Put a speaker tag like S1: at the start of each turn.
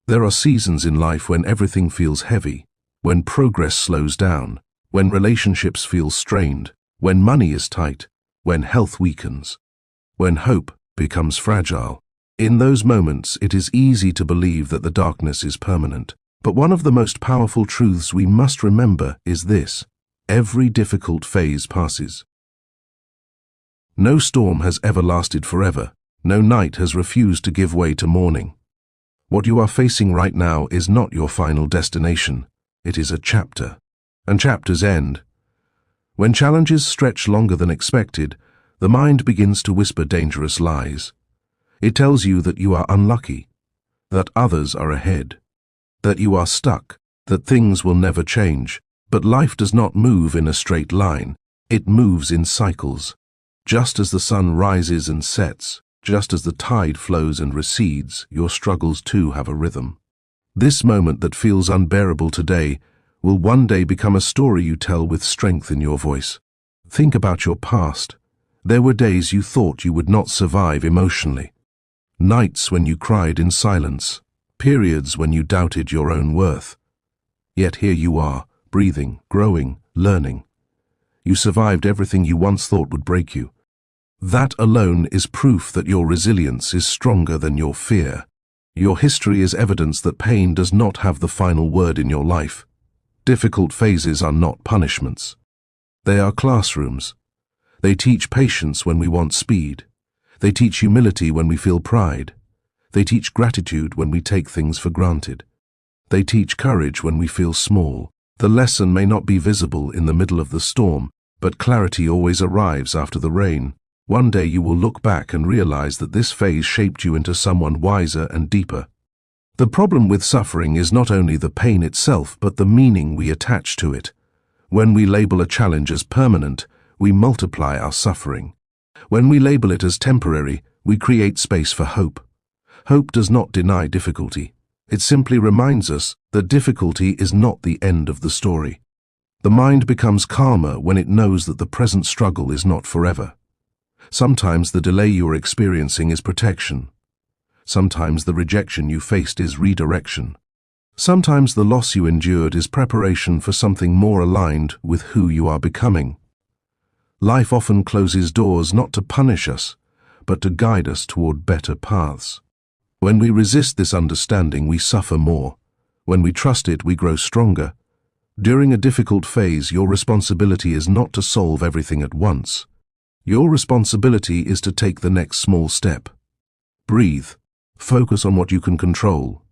S1: There are seasons in life when everything feels heavy, when progress slows down, when relationships feel strained, when money is tight, when health weakens, when hope becomes fragile. In those moments, it is easy to believe that the darkness is permanent. But one of the most powerful truths we must remember is this: every difficult phase passes. No storm has ever lasted forever. No night has refused to give way to morning. What you are facing right now is not your final destination. It is a chapter. And chapters end. When challenges stretch longer than expected, the mind begins to whisper dangerous lies. It tells you that you are unlucky, that others are ahead, that you are stuck, that things will never change. But life does not move in a straight line. It moves in cycles. Just as the sun rises and sets, just as the tide flows and recedes, your struggles too have a rhythm. This moment that feels unbearable today will one day become a story you tell with strength in your voice. Think about your past. There were days you thought you would not survive emotionally. Nights when you cried in silence. Periods when you doubted your own worth. Yet here you are, breathing, growing, learning. You survived everything you once thought would break you. That alone is proof that your resilience is stronger than your fear. Your history is evidence that pain does not have the final word in your life. Difficult phases are not punishments. They are classrooms. They teach patience when we want speed. They teach humility when we feel pride. They teach gratitude when we take things for granted. They teach courage when we feel small. The lesson may not be visible in the middle of the storm, but clarity always arrives after the rain. One day you will look back and realize that this phase shaped you into someone wiser and deeper. The problem with suffering is not only the pain itself, but the meaning we attach to it. When we label a challenge as permanent, we multiply our suffering. When we label it as temporary, we create space for hope. Hope does not deny difficulty. It simply reminds us that difficulty is not the end of the story. The mind becomes calmer when it knows that the present struggle is not forever. Sometimes the delay you are experiencing is protection. Sometimes the rejection you faced is redirection. Sometimes the loss you endured is preparation for something more aligned with who you are becoming. Life often closes doors not to punish us, but to guide us toward better paths. When we resist this understanding, we suffer more. When we trust it, we grow stronger. During a difficult phase, your responsibility is not to solve everything at once. Your responsibility is to take the next small step. Breathe. Focus on what you can control.